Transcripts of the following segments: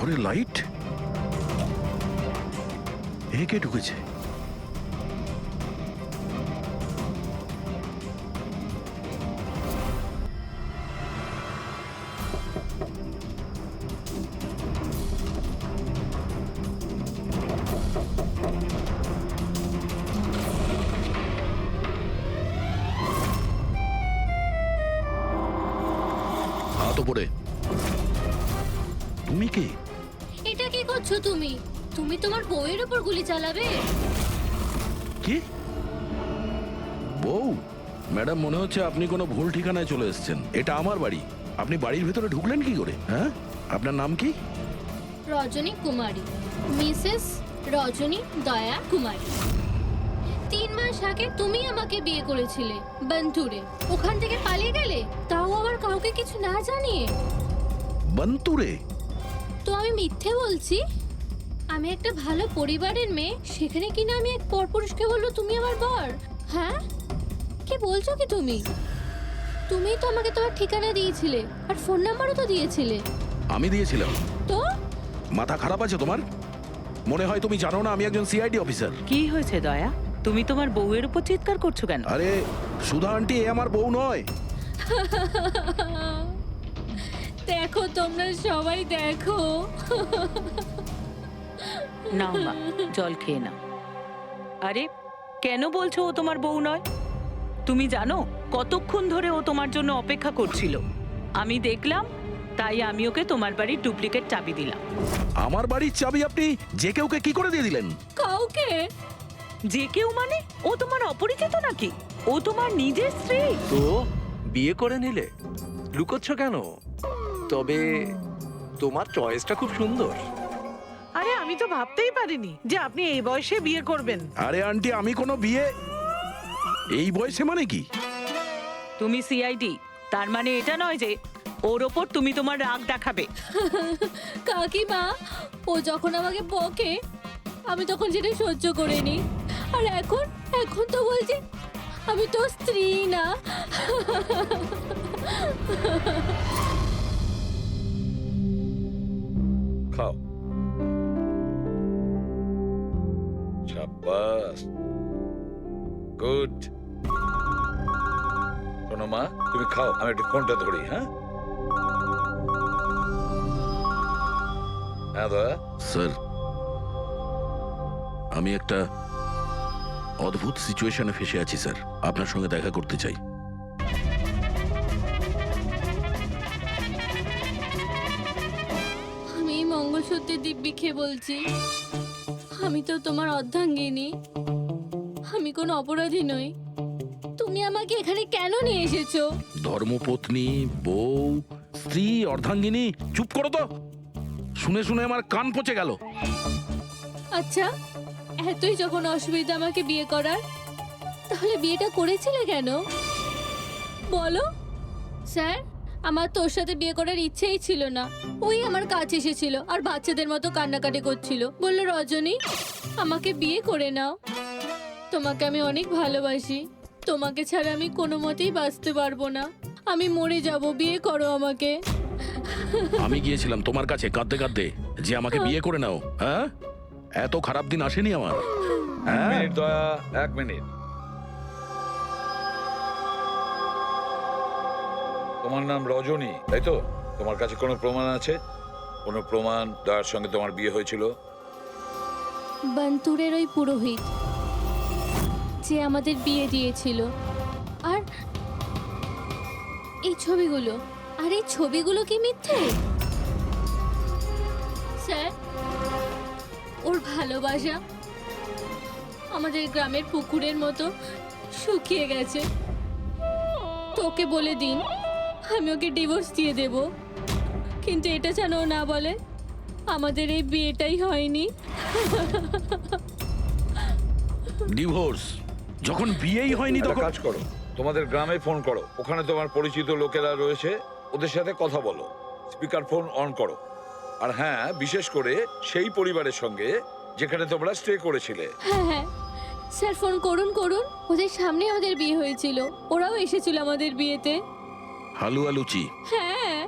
ঘরে লাইট, এ কে ঢুকেছে? হাত উপরে। তুমি কে? এটা কি করছো তুমি? তুমি তোমার বউয়ের উপর গুলি চালাবে? কি? বউ? ম্যাডাম, মনে হচ্ছে আপনি কোনো ভুল ঠিকানায় চলে এসেছেন। এটা আমার বাড়ি। আপনি বাড়ির ভেতরে ঢুকলেন কি করে? হ্যাঁ, আপনার নাম কি? রজনী কুমারী, মিসেস রজনী দয়া কুমারী। 3 মাস আগে তুমি আমাকে বিয়ে করেছিলে বন্তুরে। ওখান থেকে পালিয়ে গেলে, তাও আবার কাউকে কিছু না জানিয়ে। বন্তুরে? তো আমি মিথ্যে বলছি? আমি একটা ভালো পরিবারের মেয়ে, সেখানে কিনা আমি এক পরপুরুষকে বললো তুমি আমার বর? হ্যাঁ, কি বলছো কি তুমি? তুমিই তো আমাকে তোমার ঠিকানা দিয়েছিলে, আর ফোন নাম্বারও তো দিয়েছিলে। আমি দিয়েছিলাম? তো মাথা খারাপ আছে তোমার? মনে হয় তুমি জানো না আমি একজন সিআইডি অফিসার। কি হয়েছে দয়া? তুমি তোমার বউয়ের উপর চিৎকার করছো কেন? আরে সুধা আন্টি, এ আমার বউ নয়। দেখো, তোমরা সবাই দেখো। নাও মা, জল খেয়ে নাও। আরে কেন বলছো ও তোমার বউ নয়? তুমি জানো কতক্ষণ ধরে ও তোমার জন্য অপেক্ষা করছিল? আমি দেখলাম, তাই আমি ওকে তোমার বাড়ির ডুপ্লিকেট চাবি দিলাম। আমার বাড়ির চাবি আপনি যে কেউকে কি করে দিয়ে দিলেন? কাউকে? যে কেউ মানে? ও তোমার অপরিচিত নাকি? ও তোমার নিজের স্ত্রী। তো বিয়ে করে নিলে? লুকোচ্ছ কেন? তবে তোমার চয়েসটা খুব সুন্দর। আরে আমি তো ভাবতেই পারিনি যে আপনি এই বয়সে বিয়ে করবেন। আরে আন্টি, আমি কোনো বিয়ে এই বয়সে মানে কি? তুমি সিআইডি, তার মানে এটা নয় যে ওর ওপর তুমি তোমার রাগ দেখাবে। কাকিমা, ও যখন আমাকে বকে আমি তখন সেটা সহ্য করে নি, আর এখন এখন তো বলছে আমি তো স্ত্রী না। খাও। শাবাশ, গুড। শোনো মা, তুমি খাও, আমি একটু ফোনটা ধরি। হ্যাঁ হ্যাঁ দয়া। স্যার, আমি একটা অদ্ভুত সিচুয়েশনে ফেসে আছি স্যার, আপনার সঙ্গে দেখা করতে চাই। আমি মঙ্গলসূত্রের দিব্যি খেয়ে বলছি, আমি তো তোমার অর্ধাঙ্গিনী, আমি কোনো অপরাধী নই। তুমি আমাকে এখানে কেন নিয়ে এসেছো? ধর্মপত্নী, বউ, স্ত্রী, অর্ধাঙ্গিনী, চুপ করো তো। শুনে শুনে আমার কান পচে গেল। আচ্ছা, এতই যখন অসুবিধা আমাকে বিয়ে করার, তাহলে বিয়েটা করেছিলে কেন বলো? স্যার, আমার তোর সাথে বিয়ে করার ইচ্ছেই ছিল না। ওই আমার কাছে এসেছিল আর বাচ্চাদের মতো কান্নাকাটি করছিল, বলল রজনী আমাকে বিয়ে করে নাও, তোমাকে আমি অনেক ভালোবাসি, তোমাকে ছাড়া আমি কোনো মতেই বাঁচতে পারবো না, আমি মরে যাব, বিয়ে করো আমাকে। আমি গিয়েছিলাম তোমার কাছে কাঁদতে কাঁদতে যে আমাকে বিয়ে করে নাও। হ্যাঁ, এত খারাপ দিন আসেনি আমার। হ্যাঁ, মিনিট দয়া, 1 মিনিট। তোমার নাম রজনী, তাই তো? তোমার কাছে কোনো প্রমাণ আছে? কোনো প্রমাণ দয়ার সঙ্গে তোমার বিয়ে হয়েছিল? বন্তুরের ওই পুরোহিত যে আমাদের বিয়ে দিয়েছিল, আর এই ছবিগুলো, আর এই ছবিগুলো কি মিথ্যে? স্যার, ওর ভালোবাসা আমাদের গ্রামের পুকুরের মতো শুকিয়ে গেছে। তোকে বলে দিন আমি ওকে ডিভোর্স দিয়ে দেব, কিন্তু এটা যেন ও না বলে আমাদের এই বিয়েটাই হয়নি। ডিভোর্স? যখন বিয়েই হয়নি একটা তখন কাজ করো, তোমাদের গ্রামে ফোন করো, ওখানে তোমার পরিচিত লোকেরা রয়েছে, ওদের সাথে কথা বলো, স্পিকার ফোন অন করো। আর হ্যাঁ, বিশেষ করে সেই পরিবারের সঙ্গে যেখানে তোমরা স্টে করেছিলে। হ্যাঁ হ্যাঁ স্যার, ফোন করুন করুন, ওদের সামনে আমাদের বিয়ে হয়েছিল, ওরাও এসেছিল আমাদের বিয়েতে। হালুয়া লুচি। হ্যাঁ।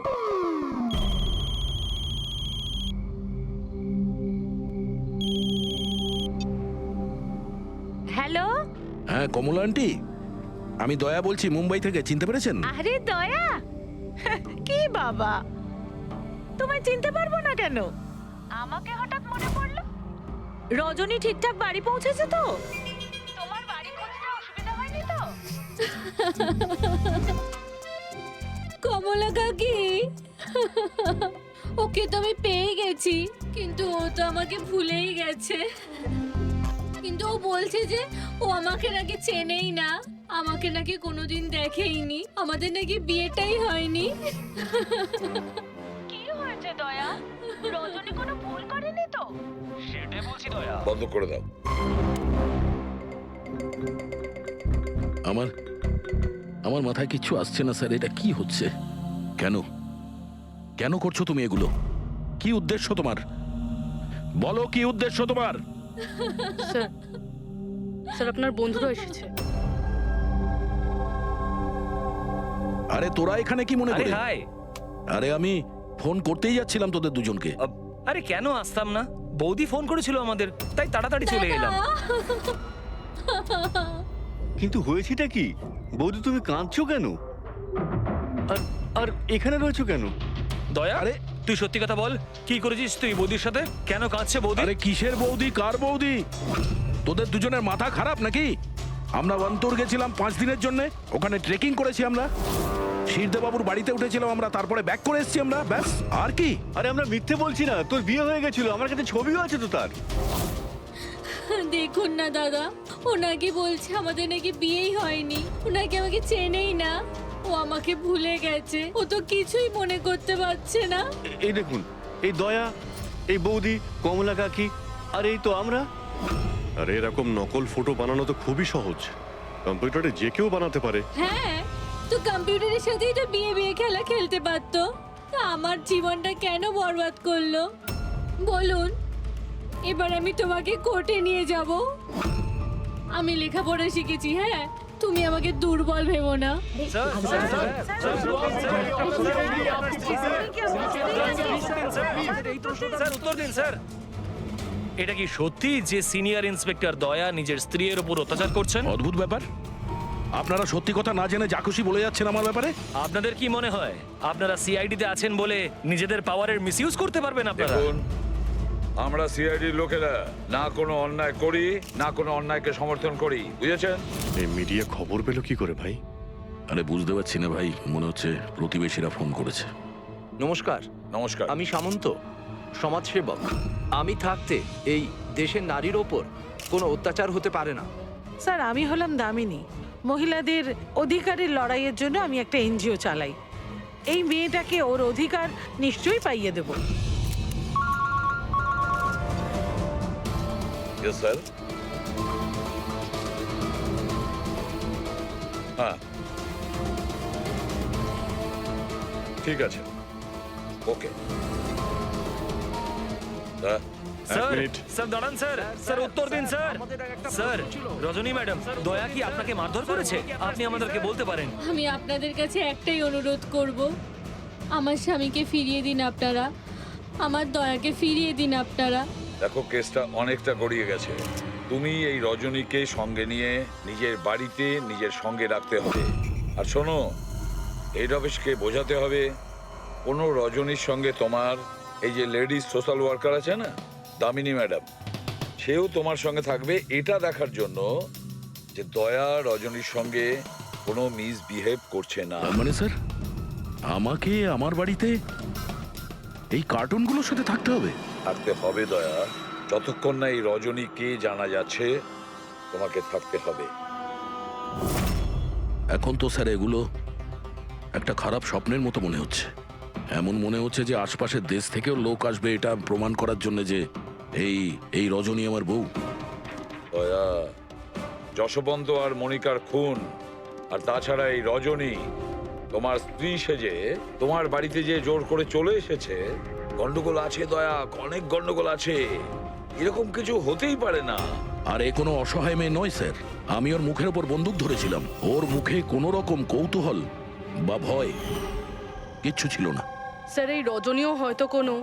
হ্যাঁ কমলা আন্টি, আমি দয়া বলছি মুম্বাই থেকে, চিনতে পেরেছেন? আরে দয়া, কি বাবা, তোমায় চিনতে পারবো না কেন? আমাকে হঠাৎ মনে পড়লো। রজনী ঠিকঠাক বাড়ি পৌঁছেছে তো? তোমার বাড়ি খুঁজতে অসুবিধা হয়নি তো? কমলা কাকি, ওকে তো আমি পেয়ে গেছি, কিন্তু ও তো আমাকে ভুলেই গেছে। কিন্তু ও বলছে যে ও আমাকে নাকি চেনেই না, আমাকে নাকি কোনোদিন দেখেইনি, আমাদের নাকি বিয়েটাই হয়নি। কি হয়েছে দয়া? রজনী কোনো ভুল করেনি তো? সেটাই বলছি দয়া। বন্ধ করে দাও। আমার আমার মাথায় কিচ্ছু আসছে না স্যার, এটা কি হচ্ছে? কেন কেন করছো তুমি এগুলো? কি উদ্দেশ্য তোমার? বলো কি উদ্দেশ্য তোমার? স্যার, স্যার আপনার বন্ধুরা এসেছে। আরে তোরা এখানে কি মনে আরে করে? হাই। আরে আমি ফোন করতেই যাচ্ছিলাম তোদের দুজনকে। আরে কেন আসতাম না, বৌদি ফোন করেছিল আমাদের, তাই তাড়াতাড়ি চলে এলাম। কিন্তু হয়েছেটা কি? বৌদি তুমি কাঁদছো কেন? আর আর এখানে রয়েছো কেন? দয়া, আরে তুই সত্যি কথা বল, কি করেছিস তুই বৌদির সাথে? কেন কাঁদছে বৌদি? আরে কিসের বৌদি, কার বৌদি? তোদের দুজনের মাথা খারাপ নাকি? আমরা অন্তর গেছিলাম 5 দিনের জন্য, ওখানে ট্রেকিং করেছি আমরা, শিরদেবাবুর বাড়িতে উঠেছিলাম আমরা, তারপরে ব্যাক করে এসেছি আমরা, ব্যাস। আর কি? আরে আমরা মিথ্যে বলছি না, তোর বিয়ে হয়ে গেছিল, আমার কাছে ছবিও আছে তো তার। দেখুন না দাদা, ও নাকি বলছে আমাদের নাকি বিয়েই হয়নি, ও নাকি আমাকে চেনেই না, ও আমাকে ভুলে গেছে, ও তো কিছুই মনে করতে পারছে না। এই দেখুন, এই দয়া, এই বৌদি, কমলা কাকি, আর এই তো আমরা। আরে এরকম নকল ফটো বানানো তো খুবই সহজ, কম্পিউটারে যে কেউ বানাতে পারে। হ্যাঁ, তো কম্পিউটারের সাথেই তো বিয়ে বিয়ে খেলা খেলতে পারতো, তা আমার জীবনটা কেন বরবাদ করলো বলুন? এবার আমি তোমাকে কোর্টে নিয়ে যাব। আমি লেখাপড়া শিখেছি, হ্যাঁ, তুমি আমাকে দুর্বল ভেবো না। স্যার, স্যার, স্যার, স্যার, উত্তর দিন স্যার। এটা কি সত্যি যে সিনিয়র ইন্সপেক্টর দয়া নিজের স্ত্রীর উপর অত্যাচার করছেন? অদ্ভুত ব্যাপার, আপনারা সত্যি কথা না জেনে যা খুশি বলে যাচ্ছেন আমার ব্যাপারে। আপনাদের কি মনে হয় আপনারা সিআইডি তে আছেন বলে নিজেদের পাওয়ারের মিসইউজ করতে পারবেন আপনারা? দেখুন, আমরা সিআইডির লোকেরা না কোনো অন্যায় করি, না কোনো অন্যায়কে সমর্থন করি, বুঝেছেন? এই মিডিয়া খবর পেলো কি করে ভাই? আরে বুঝতে পারছি না ভাই, মনে হচ্ছে প্রতিবেশীরা ফোন করেছে। নমস্কার, নমস্কার। আমি সামন্ত, সমাজসেবক। আমি থাকতে এই দেশের নারীর ওপর কোনো অত্যাচার হতে পারে না। স্যার, আমি হলাম দামিনী, মহিলাদের অধিকারের লড়াইয়ের জন্য আমি একটা এনজিও চালাই। এই মেয়েটাকে ওর অধিকার নিশ্চয়ই পাইয়ে দেব। Yes sir. হ্যাঁ, ঠিক আছে, ওকে। Sir, minute. স্যার দাঁড়ান স্যার, স্যার উত্তর দিন স্যার। স্যার, রজনী ম্যাডাম, দয়া কি আপনাকে মারধর করেছে? আপনি আমাদেরকে বলতে পারেন। আমি আপনাদের কাছে একটাই অনুরোধ করব, আমার স্বামীকে ফিরিয়ে দিন আপনারা, আমার দয়াকে ফিরিয়ে দিন আপনারা। দেখো, কেসটা অনেকটা গড়িয়ে গেছে। তুমি এই রজনীকে সঙ্গে নিয়ে নিজের বাড়িতে নিজের সঙ্গে রাখতে হবে। আর শোনো, হেড অফিসকে বোঝাতে হবে কোনো রজনীর সঙ্গে তোমার এই যে লেডিস সোশ্যাল ওয়ার্কার আছে না, দামিনী ম্যাডাম, সেও তোমার সঙ্গে থাকবে, এটা দেখার জন্য যে দয়া রজনীর সঙ্গে কোনো মিসবিহেভ করছে না। তার মানে স্যার আমাকে আমার বাড়িতে এই কার্টুনগুলোর সাথে থাকতে হবে? থাকতে হবে দয়া, যতক্ষণ না এই রজনীকে জানা যাচ্ছে তোমাকে থাকতে হবে। এখন তো স্যার এগুলো একটা খারাপ স্বপ্নের মতো মনে হচ্ছে। এমন মনে হচ্ছে যে আশপাশের দেশ থেকেও লোক আসবে এটা প্রমাণ করার জন্য যে এই রজনী আমার বউ। দয়া, যশবন্ত আর মনিকার খুন, আর তাছাড়া এই রজনী তোমার স্ত্রী সেজে তোমার বাড়িতে যে জোর করে চলে এসেছে, গন্ডগোল আছে দয়া, অনেক গন্ডগোল আছে। এরকম কিছু হতেই পারে না। আর এ কোনো অসহায় মেয়ে নয় স্যার, আমি ওর মুখের ওপর বন্দুক ধরেছিলাম, ওর মুখে কোনো রকম কৌতূহল বা ভয় কিচ্ছু ছিল না। স্যার, এই রজনীও হয়তো কোনো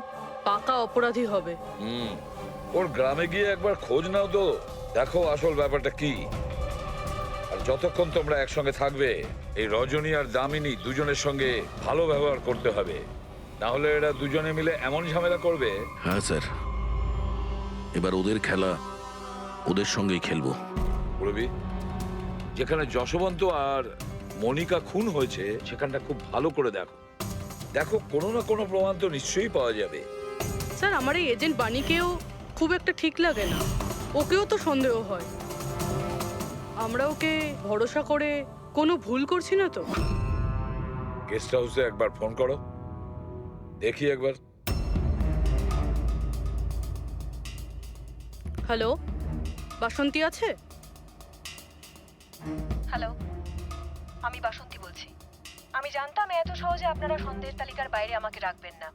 পাকা অপরাধী হবে। ওর গ্রামে গিয়ে একবার খোঁজ নাও তো, দেখো আসল ব্যাপারটা কি। যতক্ষণ তোমরা একসঙ্গে থাকবে এই রজনী আর দামিনী দুজনের সঙ্গে ভালো ব্যবহার করতে হবে, না হলে এরা দুজনে মিলে এমন ঝামেলা করবে। হ্যাঁ স্যার, এবার ওদের খেলা ওদের সঙ্গেই খেলবো। রবি, যেখানে যশবন্ত আর মনিকা খুন হয়েছে সেখানটা খুব ভালো করে দেখো। দেখো কোনো না কোনো প্রমাণ তো নিশ্চয়ই পাওয়া যাবে। স্যার আমার এই এজেন্ট বাণীকেও খুব একটা ঠিক লাগে না, ওকেও তো সন্দেহ হয়। আমরা ওকে ভরসা করে কোনো ভুল করছি না তো? গেস্ট হাউসে একবার ফোন করো, দেখি একবার। হ্যালো, বাসন্তী আছে? হ্যালো, আমি বাসন্তী বলছি। আমি জানতাম এত সহজে আপনারা সন্দেহের তালিকার বাইরে আমাকে রাখবেন না,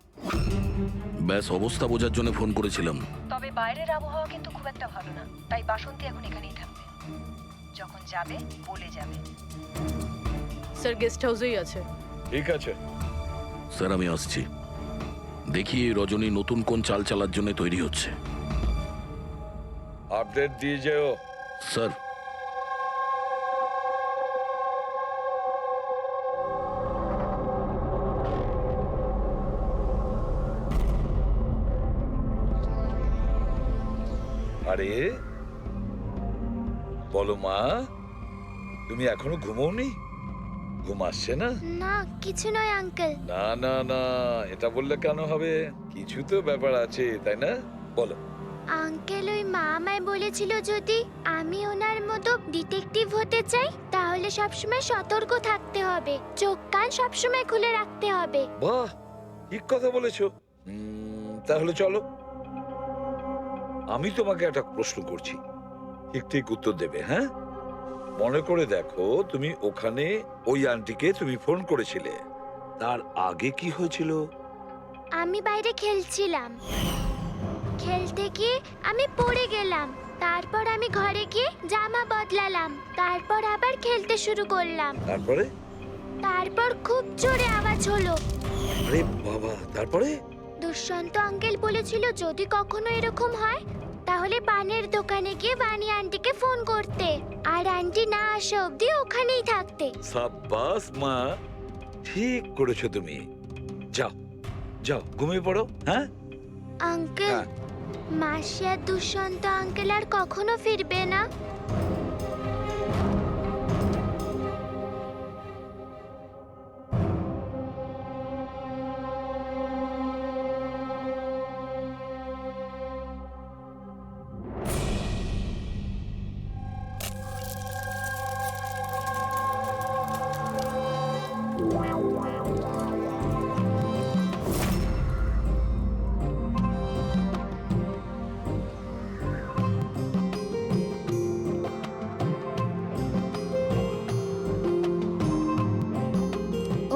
ব্যাস অবস্থা বোঝার জন্য ফোন করেছিলাম। তবে বাইরের আবহাওয়া কিন্তু খুব একটা ভালো না, তাই বাসন্তী এখন এখানেই থাকবে। যখন যাবে বলে যাবে। স্যার গেস্ট হাউসেই আছে। ঠিক আছে স্যার আমি আসছি। দেখি এই রজনী নতুন কোন চাল চালার জন্য তৈরি হচ্ছে। আপডেট দিয়ে যেও। স্যার আরে বলো মা, তুমি এখনো ঘুমোওনি? ঘুম আসছে না? না কিছু নয় আঙ্কেল। না না না, এটা বললে কেন হবে? কিছু তো ব্যাপার আছে, তাই না? বলো। আঙ্কেল ওই মা আমায় বলেছিল যদি আমি ওনার মতো ডিটেকটিভ হতে চাই তাহলে সবসময় সতর্ক থাকতে হবে, চোখ কান সবসময় খুলে রাখতে হবে। বাহ, ঠিক কথা বলেছো। তাহলে চলো, আমি তোমাকে একটা প্রশ্ন করছি, ঠিক ঠিক উত্তর দেবে। হ্যাঁ, মনে করে দেখো, তুমি ওখানে ওই আন্টিকে তুমি ফোন করেছিলে, তার আগে কি হয়েছিল? আমি বাইরে খেলছিলাম, খেলতে গিয়ে আমি পড়ে গেলাম, তারপর আমি ঘরে গিয়ে জামা বদলালাম, তারপর আবার খেলতে শুরু করলাম, তারপর খুব জোরে আওয়াজ হলো। আরে বাবা, তারপরে? দুষ্যন্ত আঙ্কেল বলেছিল যদি কখনো এরকম হয় তাহলে পানের দোকানে গিয়ে বানি আন্টিকে ফোন করতে আর আন্টি না আসা অবধি ওখানেই থাকতে। সাব্বাস মা, ঠিক করেছো তুমি। যাও যাও ঘুমিয়ে পড়ো। হ্যাঁ আঙ্কেল, হ্যাঁ। মাসি আর দুষ্যন্ত আঙ্কেল আর কখনো ফিরবে না?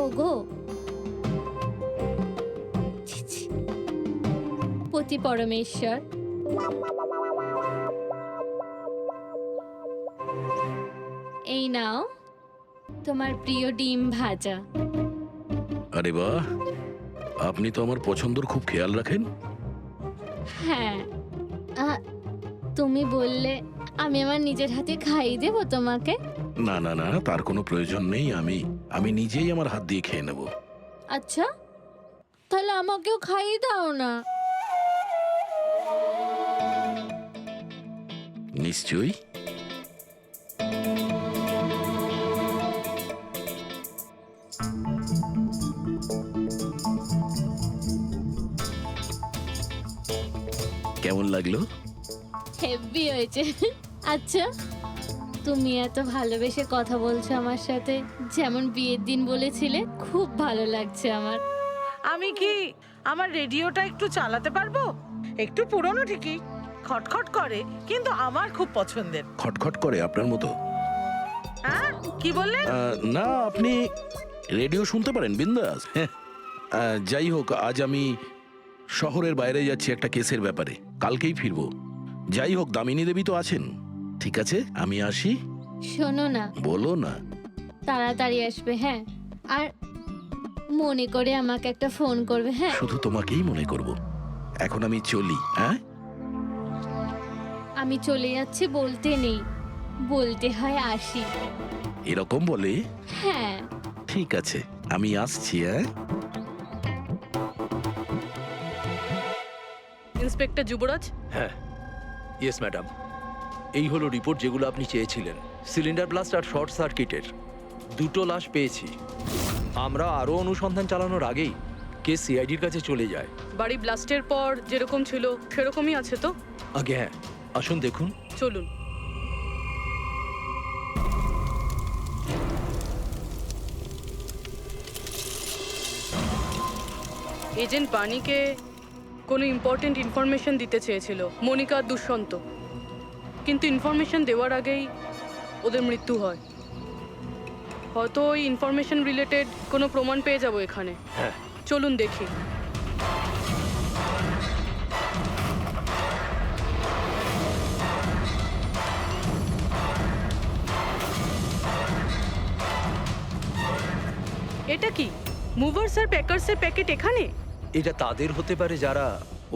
ওগো ছি, ছি। পতি পরমেশ্বর, এই নাও তোমার প্রিয় ডিম ভাজা। আরে বাহ, আপনি তো আমার পছন্দর খুব খেয়াল রাখেন। হ্যাঁ, তুমি বললে আমি আমার নিজের হাতে খাইয়ে দেবো তোমাকে। না না না, তার কোনো প্রয়োজন নেই। আমি নিজেই আমার হাত দিয়ে খেয়ে নেব। আচ্ছা, তাহলে আমাকেও খাইয়ে দাও না। নিশ্চয়ই। কেমন লাগলো? হেভি হয়েছে। আচ্ছা, তুমি এত ভালোবেসে কথা বলছো আমার সাথে, যেমন বিয়ের দিন বলেছিলে, খুব ভালো লাগছে আমার। আমি কি আমার রেডিওটা একটু চালাতে পারবো? একটু পুরনো ঠিকই, খটখট করে, কিন্তু আমার খুব পছন্দের। খটখট করে আপনার মতো? হ্যাঁ, কি বললেন? না, আপনি রেডিও শুনতে পারেন বিন্দাস। যাই হোক, আজ আমি শহরের বাইরে যাচ্ছি একটা কেসের ব্যাপারে, কালকেই ফিরবো। যাই হোক, দামিনী দেবী তো আছেন। ঠিক আছে, আমি আসি। শোনো না, বলো না। তাড়াতাড়ি আসবে, হ্যাঁ? আর মনে করে আমাকে একটা ফোন করবে, হ্যাঁ? শুধু তোমাকেই মনে করব। এখন আমি চলি। হ্যাঁ, আমি চলে যাচ্ছি বলতে নেই, বলতে হয় আসি। এরকম বলে? হ্যাঁ। ঠিক আছে, আমি আসছি। হ্যাঁ, ইন্সপেক্টর যুবরাজ, হ্যাঁ, ইয়েস ম্যাডাম। এই হলো রিপোর্ট যেগুলো আপনি চেয়েছিলেন। সিলিন্ডার ব্লাস্ট আর শর্ট সার্কিটের দুটো লাশ পেয়েছি। আমরা আরও অনুসন্ধান চালানোর আগেই কেস সিআইডির কাছে চলে যায়। বাড়ি ব্লাস্টের পর যেরকম ছিল সেরকমই আছে তো? আগে হ্যাঁ, আসুন দেখুন। চলুন। এজেন্ট বাণীকে কোনো ইম্পর্টেন্ট ইনফরমেশন দিতে চেয়েছিল মনিকা আর দুষ্যন্ত, কিন্তু ইনফরমেশন দেওয়ার আগেই ওদের মৃত্যু হয়। হয়তো ওই ইনফরমেশন রিলেটেড কোনো প্রমাণ পেয়ে যাবো এখানে। হ্যাঁ, চলুন দেখি। এটা কি মুভার্স আর প্যাকার্সের প্যাকেট এখানে? এটা তাদের হতে পারে যারা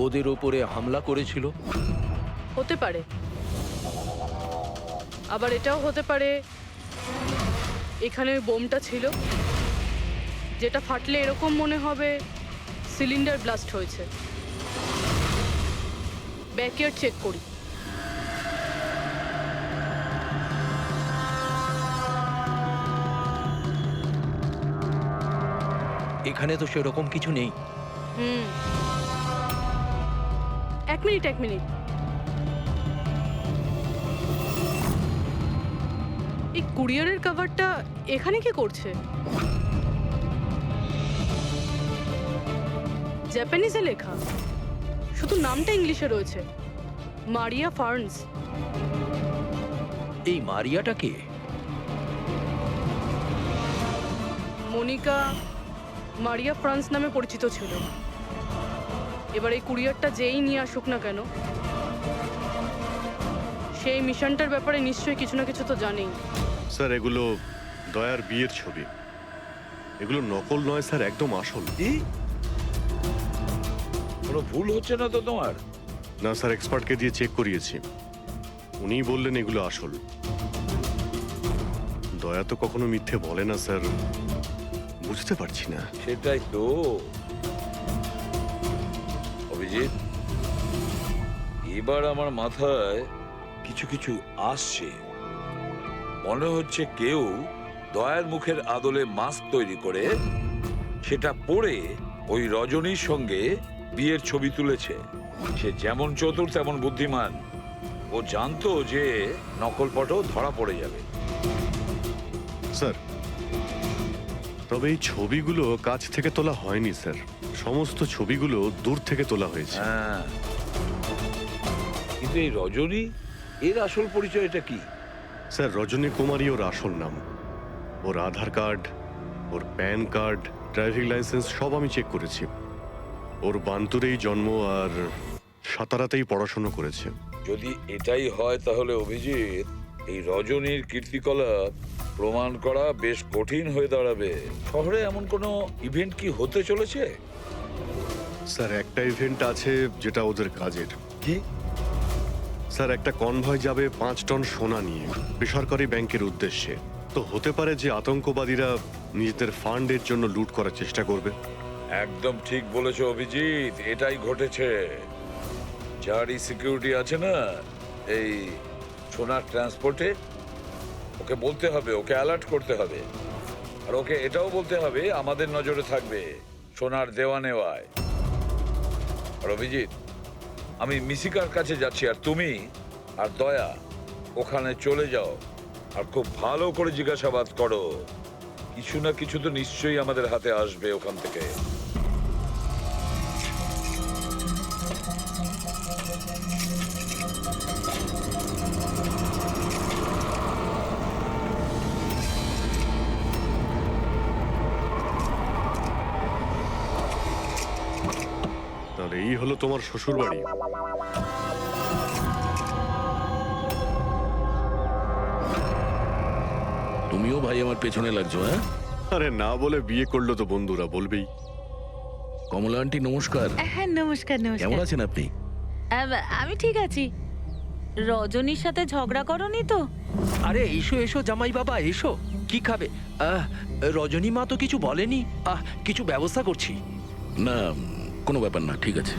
ওদের ওপরে হামলা করেছিল। হতে পারে, আবার এটাও হতে পারে এখানে ওই বোমটা ছিল, যেটা ফাটলে এরকম মনে হবে সিলিন্ডার ব্লাস্ট হয়েছে। ব্যাকইয়ার্ড চেক করি। এখানে তো সেরকম কিছু নেই। এক মিনিট। এই কুরিয়ারের কভারটা এখানে কি করছে? জাপানিজে লেখা, শুধু নামটা ইংলিশে রয়েছে, মারিয়া ফার্নস। এই মারিয়াটা কে? মনিকা মারিয়া ফ্রান্স নামে পরিচিত ছিল। এবার এই কুরিয়ারটা যেই নিয়ে আসুক না কেন, সেই মিশনটার ব্যাপারে নিশ্চয়ই কিছু না কিছু তো জানেই। স্যার, এগুলো দয়ার বিয়ের ছবি। এগুলো নকল নয় স্যার, একদম আসল। কি? কোনো ভুল হচ্ছে না তো তোমার? না স্যার, এক্সপার্টকে দিয়ে চেক করিয়েছি, উনিই বললেন এগুলো আসল। দয়া তো কখনো মিথ্যে বলে না স্যার, বুঝতে পারছি না। সেটাই তো অভিজিৎ, এবার আমার মাথায় কিছু কিছু আসছে। মনে হচ্ছে কেউ দয়ার মুখের আদলে মাস্ক তৈরি করে সেটা পরে ওই রজনীর সঙ্গে বিয়ের ছবি তুলেছে। সে যেমন চতুর তেমন বুদ্ধিমান। ও জানতো যে নকল ফটো ধরা পড়ে যাবে। স্যার, তবে এই ছবিগুলো কাছ থেকে তোলা হয়নি স্যার, সমস্ত ছবিগুলো দূর থেকে তোলা হয়েছে। হ্যাঁ, কিন্তু এই রজনী, এর আসল পরিচয়টা কি? স্যার, রজনী কুমারী ওর আসল নাম। ওর আধার কার্ড, ওর প্যান কার্ড, ড্রাইভিং লাইসেন্স সব আমি চেক করেছি। ওর বান্তুরেই জন্ম আর সাতারাতেই পড়াশোনা করেছে। যদি এটাই হয় তাহলে অভিজিৎ, এই রজনীর কীর্তিকলাপ প্রমাণ করা বেশ কঠিন হয়ে দাঁড়াবে। শহরে এমন কোনো ইভেন্ট কি হতে চলেছে? স্যার, একটা ইভেন্ট আছে যেটা ওদের কাজের। কি? স্যার, একটা কনভয় যাবে 5 টন সোনা নিয়ে বেসরকারি ব্যাংকের উদ্দেশ্যে। তো হতে পারে যে আতঙ্কবাদীরা নিজেদের ফান্ডের জন্য লুট করার চেষ্টা করবে। একদম ঠিক বলেছো অভিজিৎ, এটাই ঘটেছে। যারই সিকিউরিটি আছে না এই সোনার ট্রান্সপোর্টে, ওকে বলতে হবে, ওকে অ্যালার্ট করতে হবে। আর ওকে এটাও বলতে হবে আমাদের নজরে থাকবে সোনার দেওয়া নেওয়ায়। আর অভিজিৎ, আমি মিশিকার কাছে যাচ্ছি, আর তুমি আর দয়া ওখানে চলে যাও আর খুব ভালো করে জিজ্ঞাসাবাদ করো। কিছু না কিছু তো নিশ্চয়ই আমাদের হাতে আসবে ওখান থেকে। তাহলে এই হলো তোমার শ্বশুর বাড়ি। তুমিও ভাই আমার পেছনে লাগছো? হ্যাঁ, আরে না বলে বিয়ে করলো তো বন্ধুরা বলবেই। কমলা আন্টি নমস্কার। হ্যাঁ, নমস্কার। কেমন আছেন আপনি? আমি ঠিক আছি। রজনীর সাথে ঝগড়া করনি তো? আরে এসো এসো জামাই বাবা এসো, কি খাবে? রজনী মা তো কিছু বলেনি। কিছু ব্যবস্থা করছি। না, কোনো ব্যাপার না, ঠিক আছে।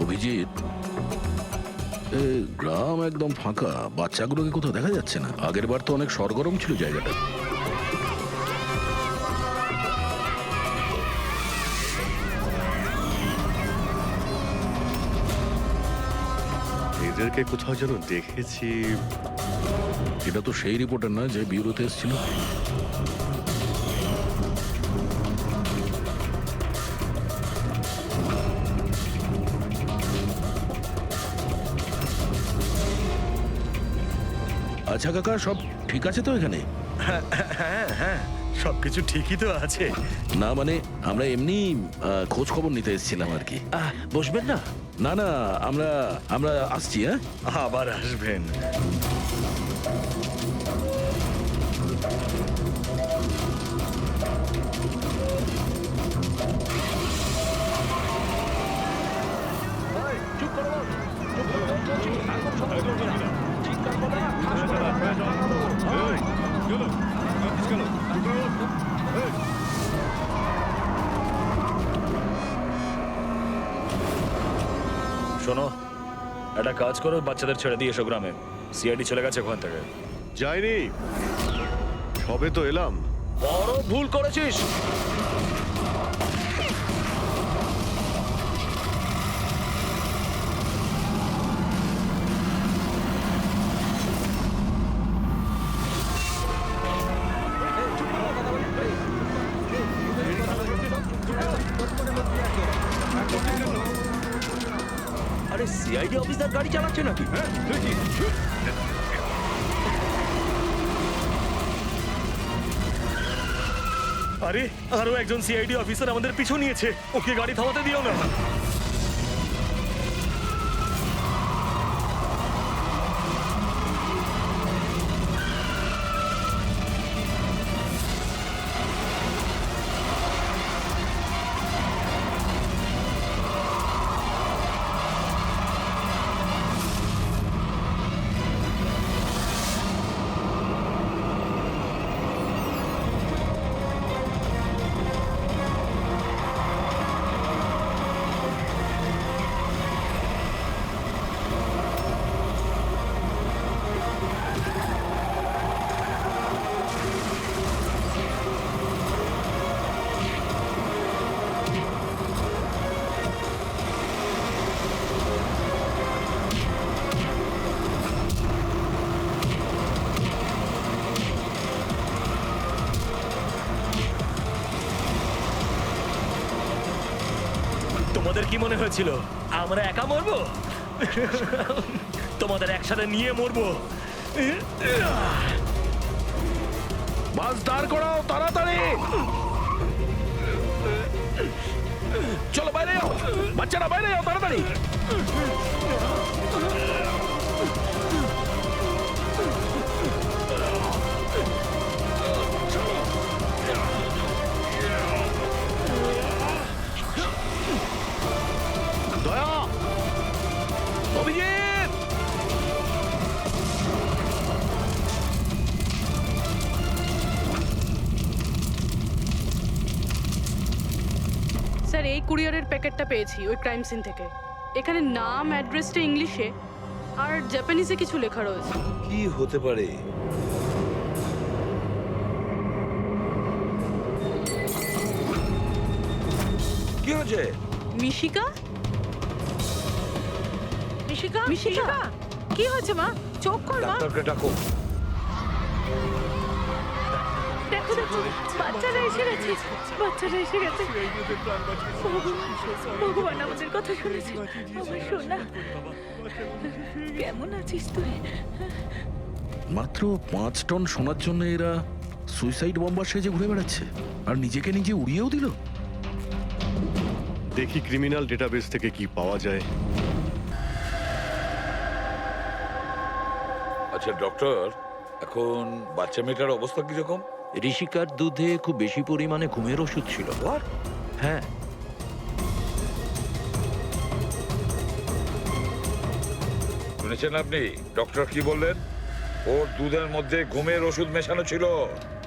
অভিজিৎ, গ্রাম একদম ফাঁকা, বাচ্চাগুলোকে কোথাও দেখা যাচ্ছে না। আগের বার তো অনেক সরগরম ছিল জায়গাটা। এদেরকে কোথাও যেন দেখেছি। এটা তো সেই রিপোর্টার না যে বিউরোতে এসেছিল। আচ্ছা কাকা, সব ঠিক আছে তো এখানে? হ্যাঁ হ্যাঁ, সবকিছু ঠিকই তো আছে। না মানে আমরা এমনি খোঁজ খবর নিতে এসেছিলাম আর কি। বসবেন না? না না, আমরা আমরা আসছি। হ্যাঁ, আবার আসবেন। শোনো, একটা কাজ করো, বাচ্চাদের ছেড়ে দিয়ে এসো গ্রামে। সিআইডি চলে গেছে ওখান থেকে। যাইনি, সবে তো এলাম। বড় ভুল করেছিস। আরে সিআইডি অফিসার গাড়ি চালাচ্ছে নাকি? আরে আরো একজন সিআইডি অফিসার আমাদের পিছু নিয়েছে, ওকে গাড়ি থামাতে দিও না। তোমাদের কি মনে হয়েছিল আমরা একা মরবো? তোমাদের একসাথে নিয়ে মরবো। বাস দাঁড় করাও তাড়াতাড়ি। চলো বাইরে যাও, বাচ্চারা বাইরে যাও তাড়াতাড়ি। দয়া, অভিজিৎ, স্যার, এই কুরিয়ারের প্যাকেটটা পেয়েছি ওই ক্রাইম সিন থেকে। এখানে নাম অ্যাড্রেসটা ইংলিশে আর জাপানিজে কিছু লেখা রয়েছে। কি হতে পারে? কি হয়েছে? মিশিকা? মিশিকা, মিশিকা, কি হয়েছে মা? চোখ কর মা। ডাক্তারকে ডাকো। দেখো দেখো, বাচ্চারা এসে গেছে, বাচ্চারা এসে গেছে। ভগবান আমাদের কথা শুনেছে। আমার সোনা, কেমন আছিস তুই? মাত্র 5 টন সোনার জন্য এরা সুইসাইড বম্বার সেজে ঘুরে বেড়াচ্ছে, আর নিজেকে নিজে উড়িয়েও দিল। দেখি ক্রিমিনাল ডেটাবেস থেকে কি পাওয়া যায়। আচ্ছা ডক্টর, এখন বাচ্চা মেয়েটার অবস্থা কিরকম? ঋষিকার দুধে খুব বেশি পরিমাণে ঘুমের ওষুধ ছিল। হ্যাঁ, শুনেছেন আপনি ডক্টর কি বললেন? ওর দুধের মধ্যে ঘুমের ওষুধ মেশানো ছিল।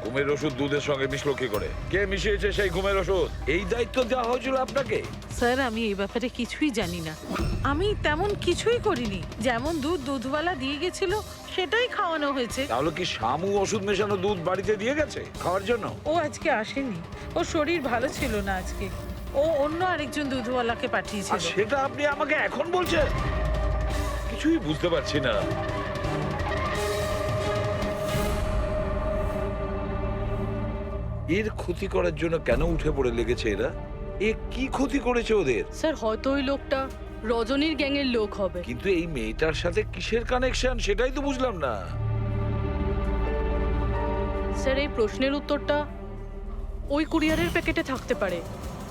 ঘুমের ওষুধ দুধের সঙ্গে মিশলো কি করে? কে মিশিয়েছে সেই ঘুমের ওষুধ? এই দায়িত্ব দেওয়া হয়েছিল আপনাকে? স্যার আমি এই ব্যাপারে কিছুই জানি না। আমি তেমন কিছুই করিনি। যেমন দুধ দুধওয়ালা দিয়ে গেছিল সেটাই খাওয়ানো হয়েছে। তাহলে কি শামু ওষুধ মেশানো দুধ বাড়িতে দিয়ে গেছে খাওয়ার জন্য? ও আজকে আসেনি, ওর শরীর ভালো ছিল না আজকে। ও অন্য আরেকজন দুধওয়ালাকে আর পাঠিয়েছিল। সেটা আপনি আমাকে এখন বলছেন? কিছুই বুঝতে পারছি না। এর ক্ষতি করার জন্য কেন উঠে পড়ে লেগেছে এরা? এ কি ক্ষতি করেছে ওদের? স্যার হয়তো ওই লোকটা রজনীর গ্যাংয়ের লোক হবে। কিন্তু এই মেয়েটার সাথে কিসের কানেকশন সেটাই তো বুঝলাম না। স্যার এই প্রশ্নের উত্তরটা ওই কুরিয়ারের প্যাকেটে থাকতে পারে।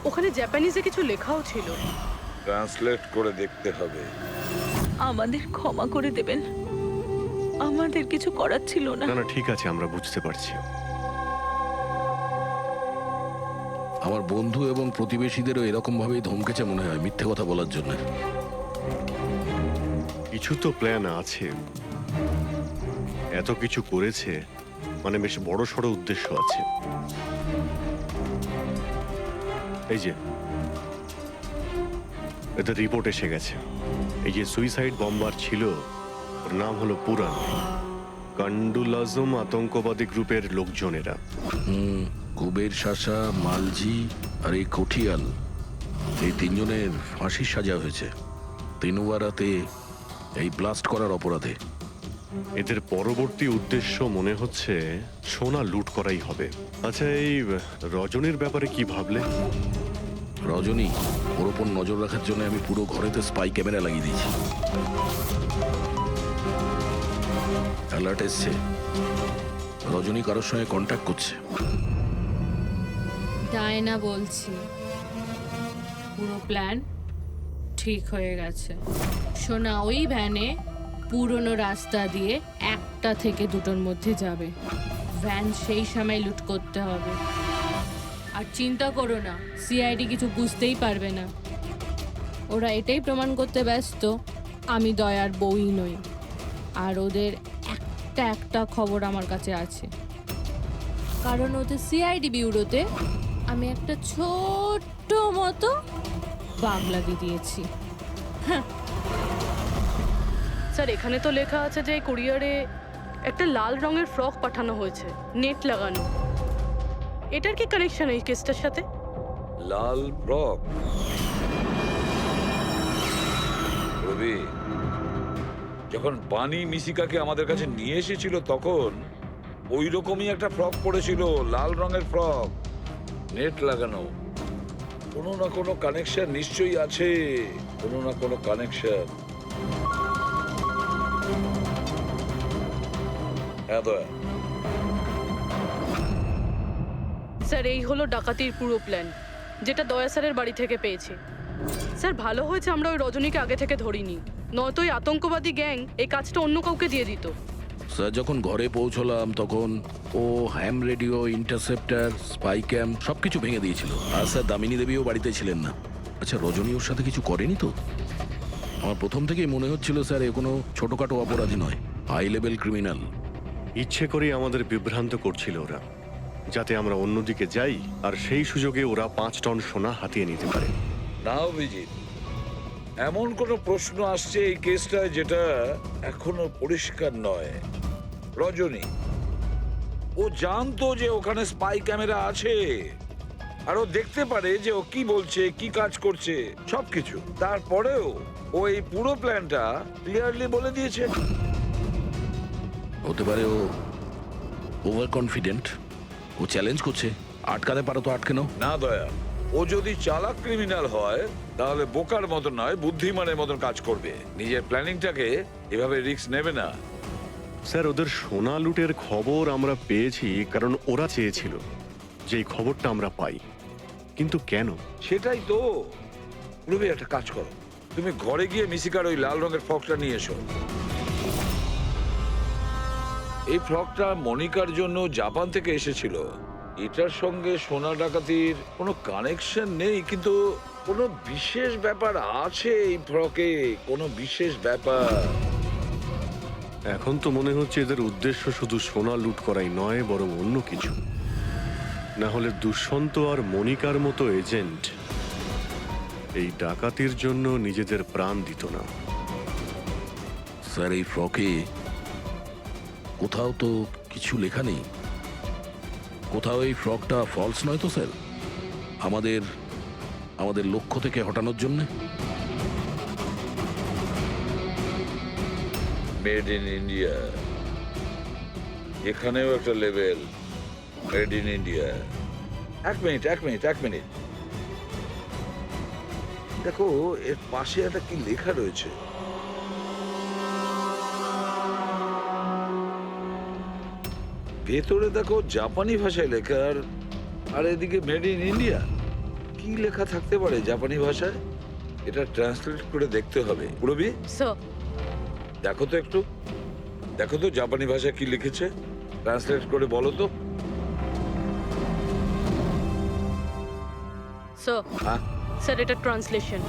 ওখানে জাপানিজে কিছু লেখাও ছিল। ট্রান্সলেট করে দেখতে হবে। আমাদের ক্ষমা করে দেবেন, আমাদের কিছু করার ছিল না। না না ঠিক আছে, আমরা বুঝতে পারছি। আমার বন্ধু এবং প্রতিবেশীদেরও এরকম ভাবেই ধমকেছে মনে হয় মিথ্যে কথা বলার জন্য। কিছু তো প্ল্যান আছে, এত কিছু করেছে মানে বেশ বড় সড় উদ্দেশ্য আছে। এই যে এদের রিপোর্ট এসে গেছে। এই যে সুইসাইড বম্বার ছিল ওর নাম হলো পুরান। কান্ডুলাজম আতঙ্কবাদী গ্রুপের লোকজনেরা। কুবের শাসা, মালজি আর এই কঠিয়াল, এই তিনজনের ফাঁসির সাজা হয়েছে তিনুয়ারাতে এই ব্লাস্ট করার অপরাধে। এদের পরবর্তী উদ্দেশ্য মনে হচ্ছে সোনা লুট করাই হবে। আচ্ছা এই রজনীর ব্যাপারে কি ভাবলে? রজনী, ওর ওপর নজর রাখার জন্য আমি পুরো ঘরেতে স্পাই ক্যামেরা লাগিয়ে দিয়েছি। অ্যালার্ট এসছে, রজনী কারোর সঙ্গে কন্ট্যাক্ট করছে। ডায়না বলছি, পুরো প্ল্যান ঠিক হয়ে গেছে। সোনা ওই ভ্যানে পুরনো রাস্তা দিয়ে 1টা থেকে 2টোর মধ্যে যাবে। ভ্যান সেই সময় লুট করতে হবে। আর চিন্তা করো না, সিআইডি কিছু বুঝতেই পারবে না। ওরা এটাই প্রমাণ করতে ব্যস্ত আমি দয়ার বউই নই। আর ওদের একটা খবর আমার কাছে আছে, কারণ ওদের সিআইডি ব্যুরোতে আমি একটা ছোট্ট মতো বাগ লাগিয়ে দিয়েছি। স্যার এখানে তো লেখা আছে যে এই কুরিয়ারে একটা লাল রঙের ফ্রক পাঠানো হয়েছে, নেট লাগানো। এটার কি কানেকশন এই কেসটার সাথে? লাল ফ্রক? রবি, যখন বানি মিশিকাকে আমাদের কাছে নিয়ে এসেছিল তখন ওই রকমই একটা ফ্রক পরেছিল, লাল রঙের ফ্রক, নেট লাগানো। কোনো না কোনো কানেকশন নিশ্চয়ই আছে, কোনো না কোনো কানেকশন। হ্যাঁ দয়া। স্যার এই হলো ডাকাতির পুরো প্ল্যান, যেটা দয়া স্যারের বাড়ি থেকে পেয়েছি। স্যার ভালো হয়েছে আমরা ওই রজনীকে আগে থেকে ধরিনি, নয়তো ওই আতঙ্কবাদী গ্যাং এই কাজটা অন্য কাউকে দিয়ে দিত। স্যার যখন ঘরে পৌঁছলাম তখন ও হ্যাম রেডিও, ইন্টারসেপ্টার, স্পাই ক্যাম সবকিছু ভেঙে দিয়েছিল। আর স্যার দামিনী দেবীও বাড়িতে ছিলেন না। আচ্ছা রজনী ওর সাথে কিছু করেনি তো? আমার প্রথম থেকেই মনে হচ্ছিল স্যার এ কোনো ছোটখাটো অপরাধী নয়, হাই লেভেল ক্রিমিনাল। ইচ্ছে করেই আমাদের বিভ্রান্ত করছিল ওরা, যাতে আমরা অন্যদিকে যাই আর সেই সুযোগে ওরা 5 টন সোনা হাতিয়ে নিতে পারে। না অভিজিৎ, এমন কোন প্রশ্ন আসছে এই কেসটায় যেটা এখনো পরিষ্কার নয়। রজনী ও জানতো যে ওখানে স্পাই ক্যামেরা আছে, আর ও দেখতে পারে যে ও কি বলছে, কি কাজ করছে, সবকিছু। তারপরেও ও এই পুরো প্ল্যানটা ক্লিয়ারলি বলে দিয়েছে। হতে পারে ও ওভার কনফিডেন্ট, ও চ্যালেঞ্জ করছে। আটকাতে পারো তো আটকে নাও। না দয়া, ও যদি চালাক ক্রিমিনাল হয় তাহলে বোকার মতন নয়, বুদ্ধিমানের মতন কাজ করবে। নিজের প্ল্যানিংটাকে এভাবে রিস্ক নেবে না। স্যার ওদের সোনা লুটের খবর আমরা পেয়েছি কারণ ওরা চেয়েছিল যে এই খবরটা আমরা পাই। কিন্তু কেন? সেটাই তো। রবি একটা কাজ করো, তুমি ঘরে গিয়ে মিশিকার ওই লাল রঙের ফ্রকটা নিয়ে এসো। এই ফ্রকটা মনিকার জন্য জাপান থেকে এসেছিল। এটার সঙ্গে সোনা ডাকাতির কোনো কানেকশন নেই, কিন্তু কোনো বিশেষ ব্যাপার আছে এই ফ্রকে, কোনো বিশেষ ব্যাপার। এখন তো মনে হচ্ছে এদের উদ্দেশ্য শুধু সোনা লুট করাই নয়, বরং অন্য কিছু। না হলে দুষ্যন্ত আর মনিকার মতো এজেন্ট এই ডাকাতির জন্য নিজেদের প্রাণ দিত না। স্যার, এই ফ্রকে কোথাও তো কিছু লেখা নেই। কোথাও এই ফ্রকটা ফলস নয় তো স্যার? আমাদের লক্ষ্য থেকে হটানোর জন্য। মেড ইন ইন্ডিয়া, এখানেও একটা লেভেল মেড ইন ইন্ডিয়া। এক মিনিট দেখো, এর পাশে একটা কি লেখা রয়েছে। ভেতরে দেখো জাপানি ভাষায় লেখা, আর এদিকে মেড ইন ইন্ডিয়া। কি লেখা থাকতে পারে জাপানি ভাষায়? এটা ট্রান্সলেট করে দেখতে হবে। পুরবি, স্যার, দেখো তো জাপানি ভাষায় কি লিখেছে, ট্রান্সলেট করে বলো তো। স্যার, হ্যাঁ, স্যার এটা ট্রান্সলেশন।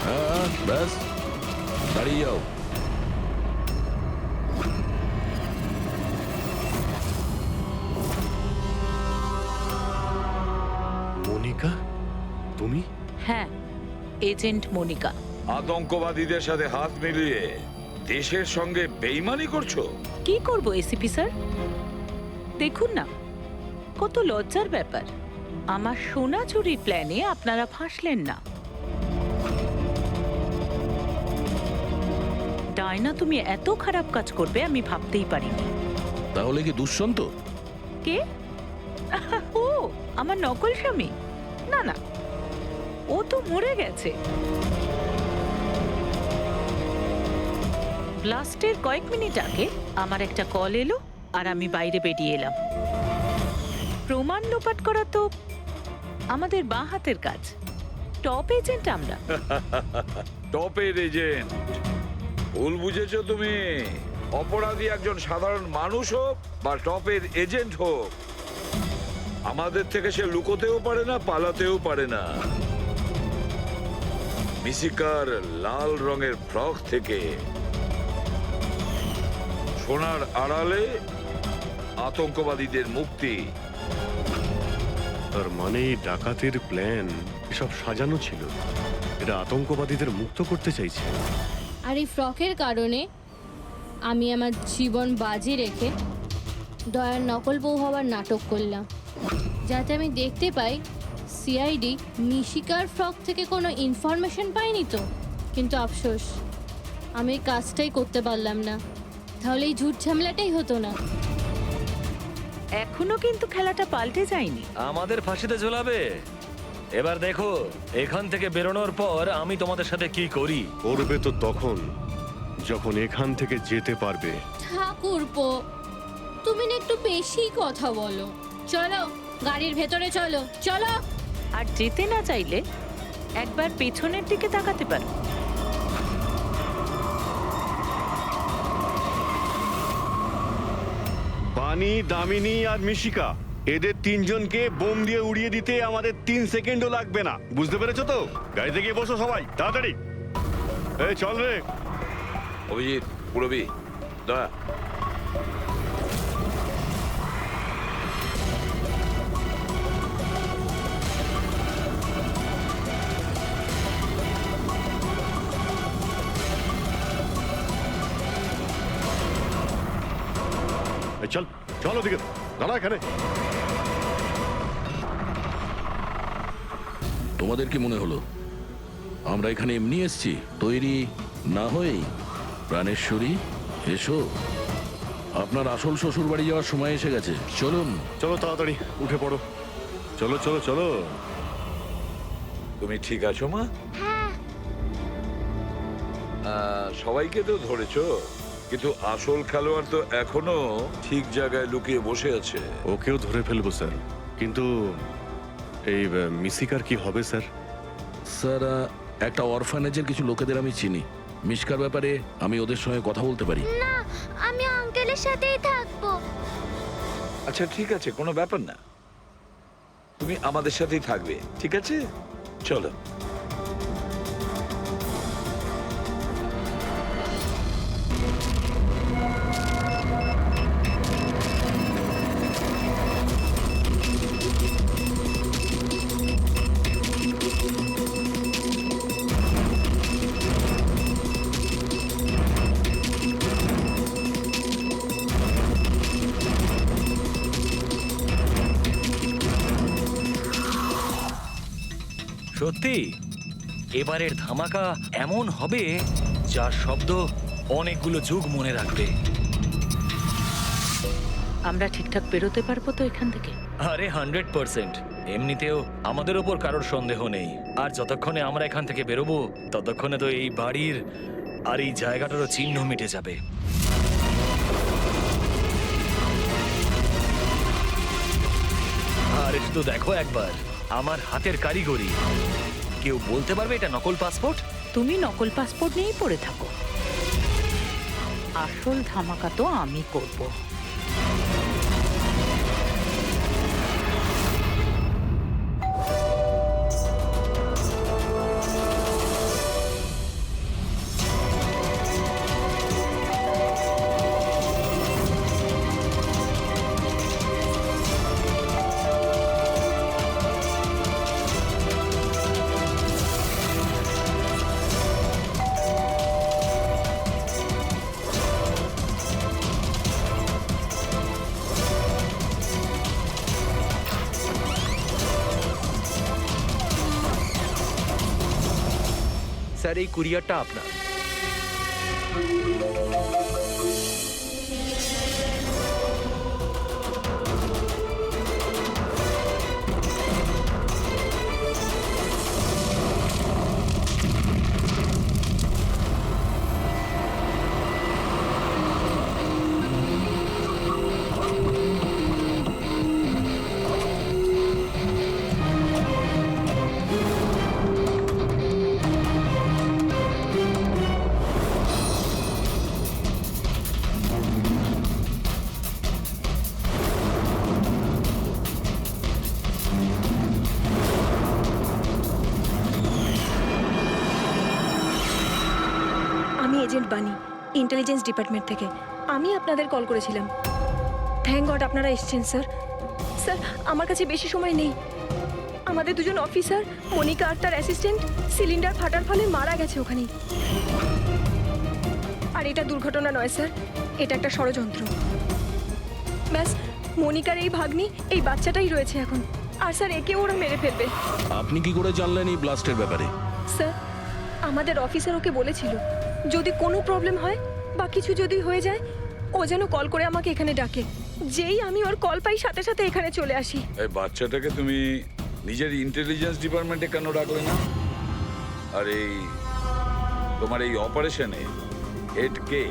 হ্যাঁ, ব্যাস দাঁড়িয়ে যাও। মনিকা, তুমি? হ্যাঁ, এজেন্ট মনিকা। আতঙ্কবাদীদের সাথে হাত মিলিয়ে দেশের সঙ্গে বেইমানি করছো? কি করব এসিপি স্যার? দেখুন না, কত লজ্জার ব্যাপার। আমার সোনা চুরির প্ল্যানে আপনারা ফাঁসলেন না। ডায়না, তুমি এত খারাপ কাজ করবে আমি ভাবতেই পারিনি। তাহলে কি দুষ্যন্ত? কে? ও আমার নকল স্বামী? না না, ও তো মরে গেছে। ব্লাস্টের কয়েক মিনিট আগে আমার একটা কল এলো আর আমি বাইরে বেরিয়ে এলাম। প্রমাণ লোপাট করা তো আমাদের বাঁ হাতের কাজ। টপ এজেন্ট আমরা। টপের এজেন্ট? ভুল বুঝেছো তুমি। অপরাধী একজন সাধারণ মানুষ হোক বা টপের এজেন্ট হোক, আমাদের থেকে সে লুকোতেও পারে না, পালাতেও পারে না। মিশিকার লাল রঙের ফ্রক থেকে সোনার আড়ালে আতঙ্কবাদীদের মুক্তি। তার মানে এই ডাকাতির প্ল্যান এসব সাজানো ছিল। এরা আতঙ্কবাদীদের মুক্ত করতে চাইছে। আর এই ফ্রকের কারণে আমি আমার জীবন বাজি রেখে দয়ার নকল বউ হওয়ার নাটক করলাম, যাতে আমি দেখতে পাই সিআইডি মিশিকার ফ্রক থেকে কোনো ইনফরমেশন পাইনি তো। কিন্তু আফসোস, আমি এই কাজটাই করতে পারলাম না। তাহলে এই ঝুট ঝামেলাটাই হতো না। এখনো কিন্তু খেলাটা পাল্টে যায়নি। আমাদের ফাঁসিতে ঝোলাবে। এবার দেখো এখান থেকে বেরোনোর পর আমি তোমাদের সাথে কি করি। করবে তো তখন যখন এখান থেকে যেতে পারবে। ঠাকুরপো, তুমি না একটু বেশি কথা বলো। চলো গাড়ির ভেতরে চলো। চলো। আর যেতে না চাইলে একবার পেছনের দিকে তাকাতে পারো। বানি, দামিনী আর মিশিকা, এদের তিনজনকে বোম দিয়ে উড়িয়ে দিতে আমাদের 3 সেকেন্ডও লাগবে না। বুঝতে পেরেছো তো? গাড়িতে গিয়ে বসো সবাই, তাড়াতাড়ি। এই চল রে। অভিজিৎ, পুরবী, দয়া, এই চল, চলো দিকে, দাঁড়া এখানে। তোমাদের কি মনে হলো আমরা এখানে এমনি এসছি? তৈরি না হয়েই? প্রাণেশ্বরী, এসো, আপনার আসল শ্বশুর বাড়ি যাওয়ার সময় এসে গেছে। চলুন। চলো তাড়াতাড়ি উঠে পড়ো। চলো চলো চলো। তুমি ঠিক আছো মা? সবাইকে তো ধরেছো, কিন্তু আসল খেলোয়াড় তো এখনো ঠিক জায়গায় লুকিয়ে বসে আছে। ওকেও ধরে ফেলবো স্যার, কিন্তু এই মিশিকার কি হবে স্যার? স্যার, একটা অরফানেজের কিছু লোকেদের আমি চিনি। মিশকার ব্যাপারে আমি ওদের সঙ্গে কথা বলতে পারি। না, আমি আঙ্কেলের সাথেই থাকবো। আচ্ছা ঠিক আছে, কোনো ব্যাপার না, তুমি আমাদের সাথেই থাকবে, ঠিক আছে? চলো। সত্যি এবারের ধামাকা এমন হবে যার শব্দ অনেকগুলো যুগ মনে রাখবে। আমরা ঠিকঠাক বেরোতে পারবো তো এখান থেকে? আরে 100%। এমনিতেও আমাদের ওপর কারোর সন্দেহ নেই, আর যতক্ষণে আমরা এখান থেকে বেরোবো ততক্ষণে তো এই বাড়ির আর এই জায়গাটারও চিহ্ন মিটে যাবে। আর শুধু দেখো একবার আমার হাতের কারিগরি। কেউ বলতে পারবে এটা নকল পাসপোর্ট? তুমি নকল পাসপোর্ট নিয়েই পড়ে থাকো, আসল ধামাকা তো আমি করব। স্যার, এই কুরিয়ারটা আপনার। আমি এজেন্ট বানি, ইন্টেলিজেন্স ডিপার্টমেন্ট থেকে। আমি আপনাদের কল করেছিলাম। থ্যাংক গড আপনারা এসেছেন স্যার। স্যার, আমার কাছে বেশি সময় নেই। আমাদের দুজন অফিসার, মনিকা আর তার অ্যাসিস্ট্যান্ট, সিলিন্ডার ফাটার ফলে মারা গেছে ওখানেই। আর এটা দুর্ঘটনা নয় স্যার, এটা একটা ষড়যন্ত্র। ব্যাস, মনিকার এই ভাগ্নি, এই বাচ্চাটাই রয়েছে এখন। আর স্যার, একে ওরা মেরে ফেলবে। আপনি কি করে জানলেন এই ব্লাস্টের ব্যাপারে? স্যার, আমাদের অফিসার ওকে বলেছিল যদি কোনো প্রবলেম হয় বা কিছু যদি হয়ে যায় ও যেন কল করে আমাকে এখানে ডাকে। যেই আমি ওর কল পাই সাথে সাথে এখানে চলে আসি। এই বাচ্চাটাকে তুমি নিজের ইন্টেলিজেন্স ডিপার্টমেন্টে কেন রাখলে না? আর এই তোমার এই অপারেশনে হেড কে?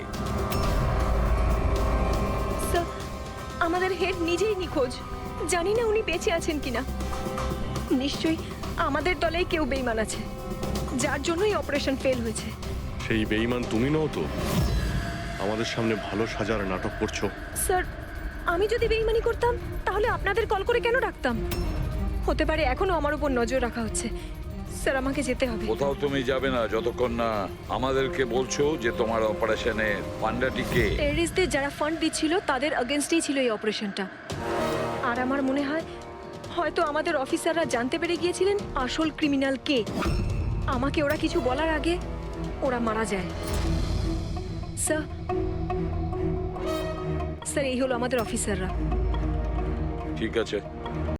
স্যার, আমাদের হেড নিজেই নিখোঁজ। জানি না উনি বেঁচে আছেন কিনা। নিশ্চয়ই আমাদের দলেই কেউ বেইমান আছে, যার জন্যই অপারেশন ফেল হয়েছে। সেই বেঈমান তুমি নও তো? আমাদের সামনে ভালো সাজার নাটক করছো। স্যার, আমি যদি বেইমানি করতাম তাহলে আপনাদের কল করে কেন ডাকতাম? হতে পারে এখনো আমার উপর নজর রাখা হচ্ছে। স্যার, আমাকে যেতে হবে। কোথাও তুমি যাবে না যতক্ষণ না আমাদেরকে বলছো যে তোমার অপারেশনের ফান্ডাটি কে। টেররিস্টদের যারা ফান্ড দিচ্ছিল তাদের এগেনস্টেই ছিল এই অপারেশনটা। আর আমার মনে হয় হয়তো আমাদের অফিসাররা জানতে পেরে গিয়েছিলেন আসল ক্রিমিনাল কে। আমাকে ওরা কিছু বলার আগে ওরা মারা যায়। স্যার, স্যার, এই হলো আমাদের অফিসাররা। ঠিক আছে,